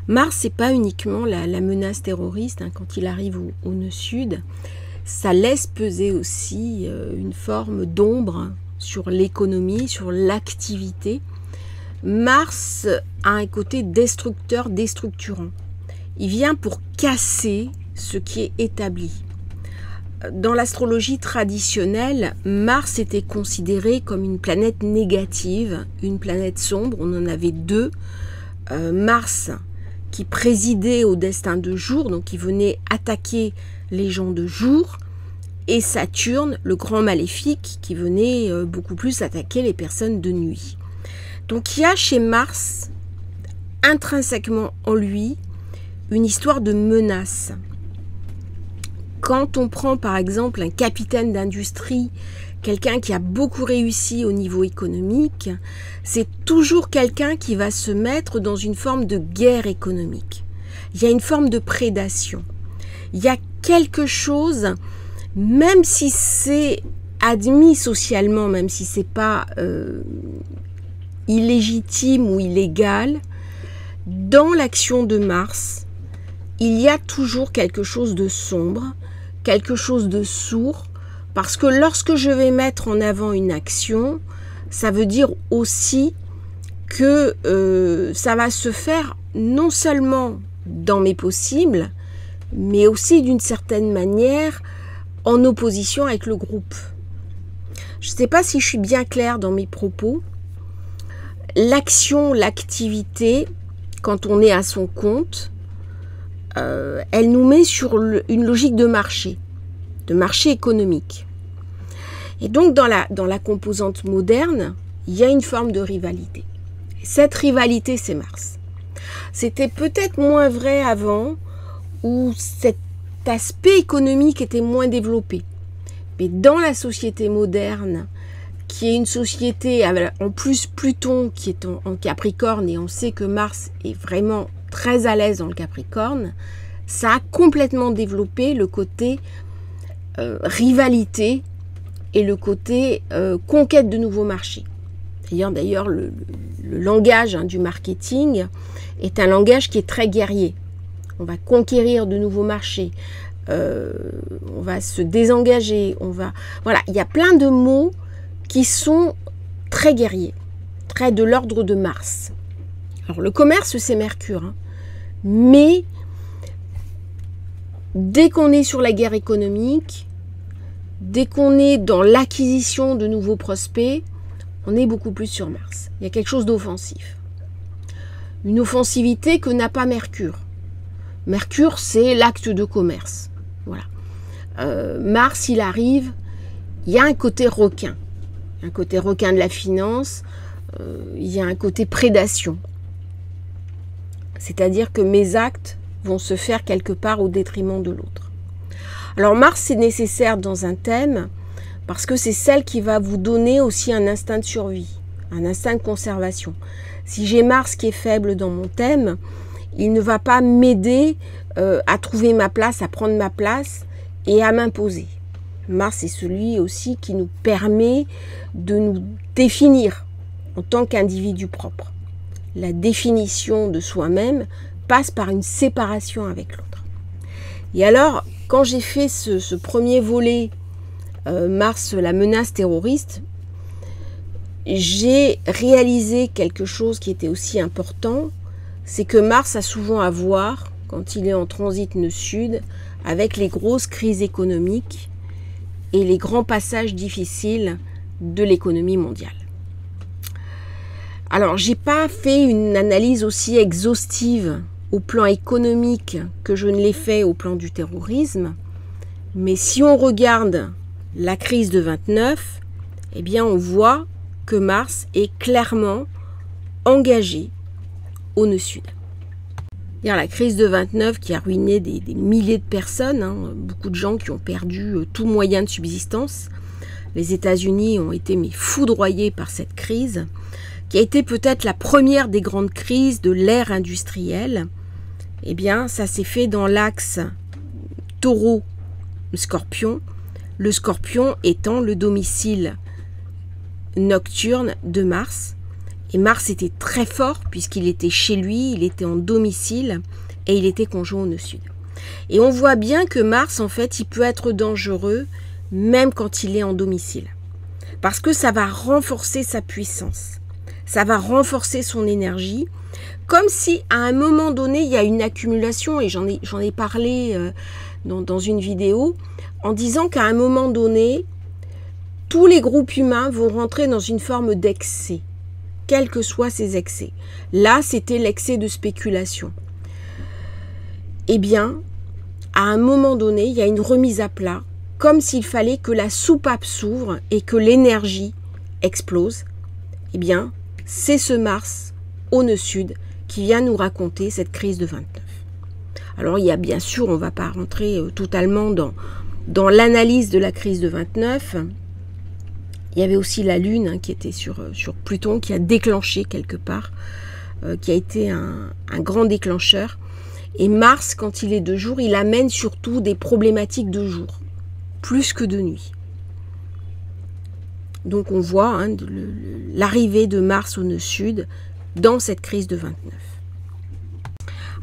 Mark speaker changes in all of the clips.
Speaker 1: Mars, c'est pas uniquement la menace terroriste, hein, quand il arrive au nœud-sud, ça laisse peser aussi une forme d'ombre sur l'économie, sur l'activité. Mars a un côté destructeur, déstructurant. Il vient pour casser ce qui est établi. Dans l'astrologie traditionnelle, Mars était considéré comme une planète négative, une planète sombre. On en avait deux. Mars qui présidait au destin de jour, donc qui venait attaquer les gens de jour, et Saturne, le grand maléfique, qui venait beaucoup plus attaquer les personnes de nuit. Donc il y a chez Mars, intrinsèquement en lui, une histoire de menace. Quand on prend par exemple un capitaine d'industrie, quelqu'un qui a beaucoup réussi au niveau économique, c'est toujours quelqu'un qui va se mettre dans une forme de guerre économique. Il y a une forme de prédation. Il y a quelque chose, même si c'est admis socialement, même si c'est pas illégitime ou illégal, dans l'action de Mars, il y a toujours quelque chose de sombre, quelque chose de sourd, parce que lorsque je vais mettre en avant une action, ça veut dire aussi que ça va se faire non seulement dans mes possibles, mais aussi d'une certaine manière en opposition avec le groupe. Je ne sais pas si je suis bien claire dans mes propos. L'action, l'activité, quand on est à son compte, elle nous met sur une logique de marché économique. Et donc dans la composante moderne, il y a une forme de rivalité. Et cette rivalité, c'est Mars. C'était peut-être moins vrai avant, où cet aspect économique était moins développé. Mais dans la société moderne, qui est une société, en plus Pluton qui est en Capricorne, et on sait que Mars est vraiment très à l'aise dans le Capricorne, ça a complètement développé le côté rivalité et le côté conquête de nouveaux marchés. D'ailleurs, le langage du marketing est un langage qui est très guerrier. On va conquérir de nouveaux marchés, on va se désengager, voilà, il y a plein de mots qui sont très guerriers, très de l'ordre de Mars. Alors le commerce, c'est Mercure, hein, mais dès qu'on est sur la guerre économique, dès qu'on est dans l'acquisition de nouveaux prospects, on est beaucoup plus sur Mars. Il y a quelque chose d'offensif. Une offensivité que n'a pas Mercure. Mercure, c'est l'acte de commerce. Voilà. Mars, il arrive, il y a un côté requin. Un côté requin de la finance, il y a un côté prédation. C'est-à-dire que mes actes vont se faire quelque part au détriment de l'autre. Alors Mars, c'est nécessaire dans un thème, parce que c'est celle qui va vous donner aussi un instinct de survie, un instinct de conservation. Si j'ai Mars qui est faible dans mon thème, il ne va pas m'aider à trouver ma place, à prendre ma place et à m'imposer. Mars est celui aussi qui nous permet de nous définir en tant qu'individu propre. La définition de soi-même passe par une séparation avec l'autre. Et alors, quand j'ai fait ce premier volet, Mars, la menace terroriste, j'ai réalisé quelque chose qui était aussi important, c'est que Mars a souvent à voir, quand il est en transit nœud-sud, avec les grosses crises économiques et les grands passages difficiles de l'économie mondiale. Alors, j'ai pas fait une analyse aussi exhaustive au plan économique que je ne l'ai fait au plan du terrorisme, mais si on regarde la crise de 29, eh bien on voit que Mars est clairement engagé au nœud sud. La crise de 29 qui a ruiné des milliers de personnes, hein, beaucoup de gens qui ont perdu tout moyen de subsistance. Les États-Unis ont été foudroyés par cette crise, qui a été peut-être la première des grandes crises de l'ère industrielle. Eh bien, ça s'est fait dans l'axe Taureau-Scorpion, le Scorpion étant le domicile nocturne de Mars. Et Mars était très fort puisqu'il était chez lui, il était en domicile et il était conjoint au nœud sud. Et on voit bien que Mars, en fait, il peut être dangereux même quand il est en domicile. Parce que ça va renforcer sa puissance, ça va renforcer son énergie, comme si à un moment donné, il y a une accumulation, et j'en ai parlé dans une vidéo, en disant qu'à un moment donné, tous les groupes humains vont rentrer dans une forme d'excès, quels que soient ces excès. Là, c'était l'excès de spéculation. Eh bien, à un moment donné, il y a une remise à plat, comme s'il fallait que la soupape s'ouvre et que l'énergie explose. Eh bien, c'est ce Mars au nœud sud qui vient nous raconter cette crise de 29. Alors, il y a bien sûr, on ne va pas rentrer totalement dans l'analyse de la crise de 29. Il y avait aussi la Lune qui était sur Pluton, qui a déclenché quelque part, qui a été un grand déclencheur. Et Mars, quand il est de jour, il amène surtout des problématiques de jour, plus que de nuit. Donc on voit l'arrivée de Mars au nœud sud dans cette crise de 29.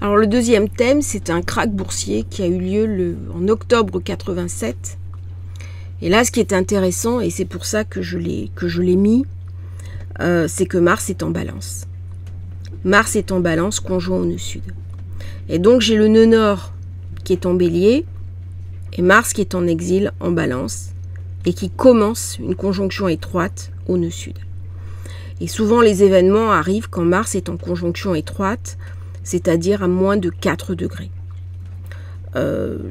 Speaker 1: Alors le deuxième thème, c'est un krach boursier qui a eu lieu en octobre 87. Et là, ce qui est intéressant, et c'est pour ça que je l'ai mis, c'est que Mars est en balance. Mars est en balance, conjoint au nœud sud. Et donc j'ai le nœud nord qui est en bélier, et Mars qui est en exil en balance, et qui commence une conjonction étroite au nœud sud. Et souvent les événements arrivent quand Mars est en conjonction étroite, c'est-à-dire à moins de 4 degrés.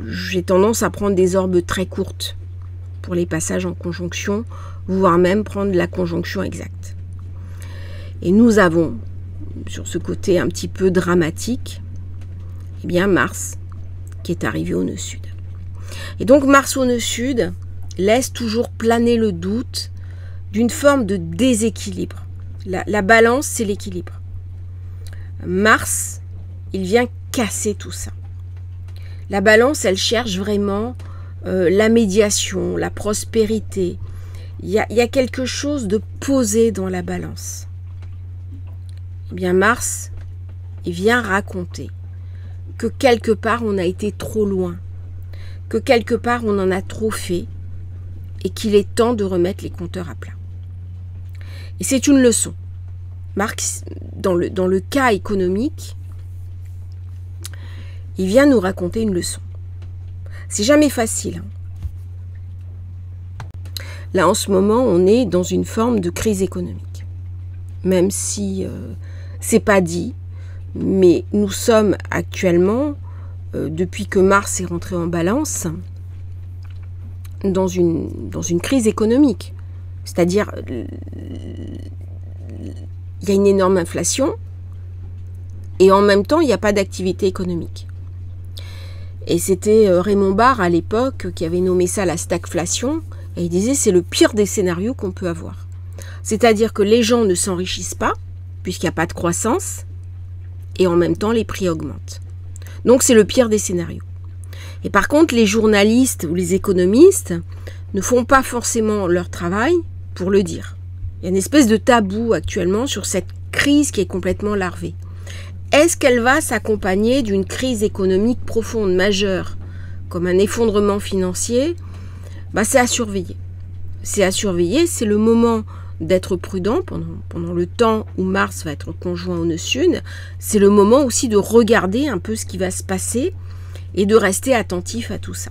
Speaker 1: J'ai tendance à prendre des orbes très courtes pour les passages en conjonction, voire même prendre la conjonction exacte. Et nous avons, sur ce côté un petit peu dramatique, eh bien Mars qui est arrivé au nœud sud. Et donc Mars au nœud sud laisse toujours planer le doute d'une forme de déséquilibre. La balance, c'est l'équilibre. Mars, il vient casser tout ça. La balance, elle cherche vraiment la médiation, la prospérité. Il y a quelque chose de posé dans la balance. Eh bien Mars, il vient raconter que quelque part on a été trop loin, que quelque part on en a trop fait et qu'il est temps de remettre les compteurs à plat. Et c'est une leçon. Mars, dans le cas économique, il vient nous raconter une leçon. C'est jamais facile. Là, en ce moment, on est dans une forme de crise économique. Même si c'est pas dit, mais nous sommes actuellement, depuis que Mars est rentré en balance, dans une crise économique. C'est-à-dire, il y a une énorme inflation et en même temps, il n'y a pas d'activité économique. Et c'était Raymond Barre à l'époque qui avait nommé ça la stagflation, et il disait c'est le pire des scénarios qu'on peut avoir. C'est-à-dire que les gens ne s'enrichissent pas, puisqu'il n'y a pas de croissance, et en même temps les prix augmentent. Donc c'est le pire des scénarios. Et par contre, les journalistes ou les économistes ne font pas forcément leur travail pour le dire. Il y a une espèce de tabou actuellement sur cette crise qui est complètement larvée. Est-ce qu'elle va s'accompagner d'une crise économique profonde, majeure, comme un effondrement financier? C'est à surveiller. C'est à surveiller, c'est le moment d'être prudent pendant le temps où Mars va être conjoint au nœud sud. C'est le moment aussi de regarder un peu ce qui va se passer et de rester attentif à tout ça.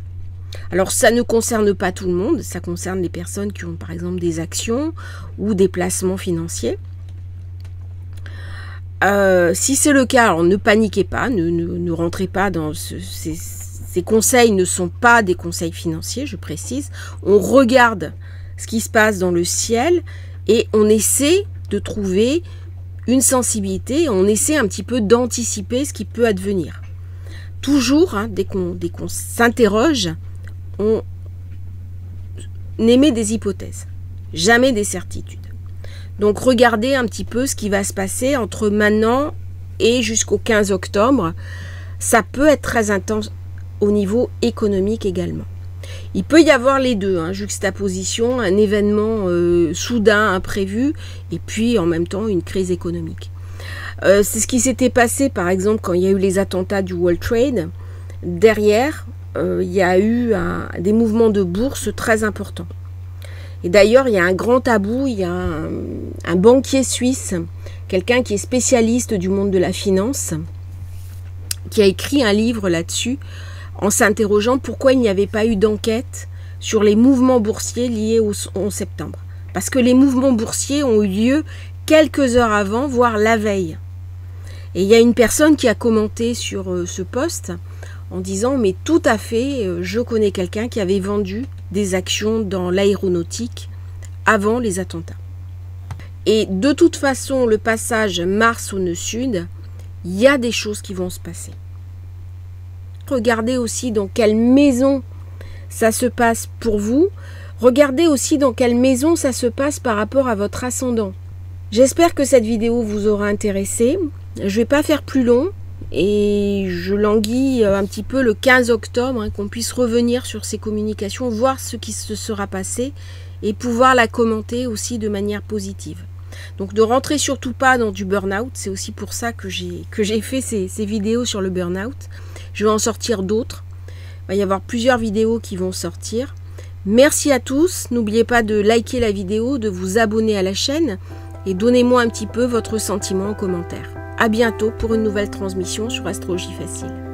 Speaker 1: Alors ça ne concerne pas tout le monde, ça concerne les personnes qui ont par exemple des actions ou des placements financiers. Si c'est le cas, alors ne paniquez pas, ne rentrez pas dans ces conseils ne sont pas des conseils financiers, je précise. On regarde ce qui se passe dans le ciel et on essaie de trouver une sensibilité, on essaie un petit peu d'anticiper ce qui peut advenir. Toujours, dès qu'on s'interroge, on émet des hypothèses, jamais des certitudes. Donc regardez un petit peu ce qui va se passer entre maintenant et jusqu'au 15 octobre. Ça peut être très intense au niveau économique également. Il peut y avoir les deux, hein, juxtaposition, un événement soudain, imprévu, et puis en même temps une crise économique. C'est ce qui s'était passé par exemple quand il y a eu les attentats du World Trade. Derrière, il y a eu des mouvements de bourse très importants. Et d'ailleurs, il y a un grand tabou, il y a un banquier suisse, quelqu'un qui est spécialiste du monde de la finance, qui a écrit un livre là-dessus, en s'interrogeant pourquoi il n'y avait pas eu d'enquête sur les mouvements boursiers liés au 11 septembre. Parce que les mouvements boursiers ont eu lieu quelques heures avant, voire la veille. Et il y a une personne qui a commenté sur ce post en disant « Mais tout à fait, je connais quelqu'un qui avait vendu des actions dans l'aéronautique avant les attentats. » Et de toute façon, le passage Mars au nœud sud, il y a des choses qui vont se passer. Regardez aussi dans quelle maison ça se passe pour vous. Regardez aussi dans quelle maison ça se passe par rapport à votre ascendant. J'espère que cette vidéo vous aura intéressé. Je ne vais pas faire plus long et je languis un petit peu le 15 octobre hein, qu'on puisse revenir sur ces communications, voir ce qui se sera passé et pouvoir la commenter aussi de manière positive. Donc ne rentrez surtout pas dans du burn-out, c'est aussi pour ça que j'ai fait ces vidéos sur le burn-out. Je vais en sortir d'autres. Il va y avoir plusieurs vidéos qui vont sortir. Merci à tous. N'oubliez pas de liker la vidéo, de vous abonner à la chaîne et donnez-moi un petit peu votre sentiment en commentaire. À bientôt pour une nouvelle transmission sur Astrologie Facile.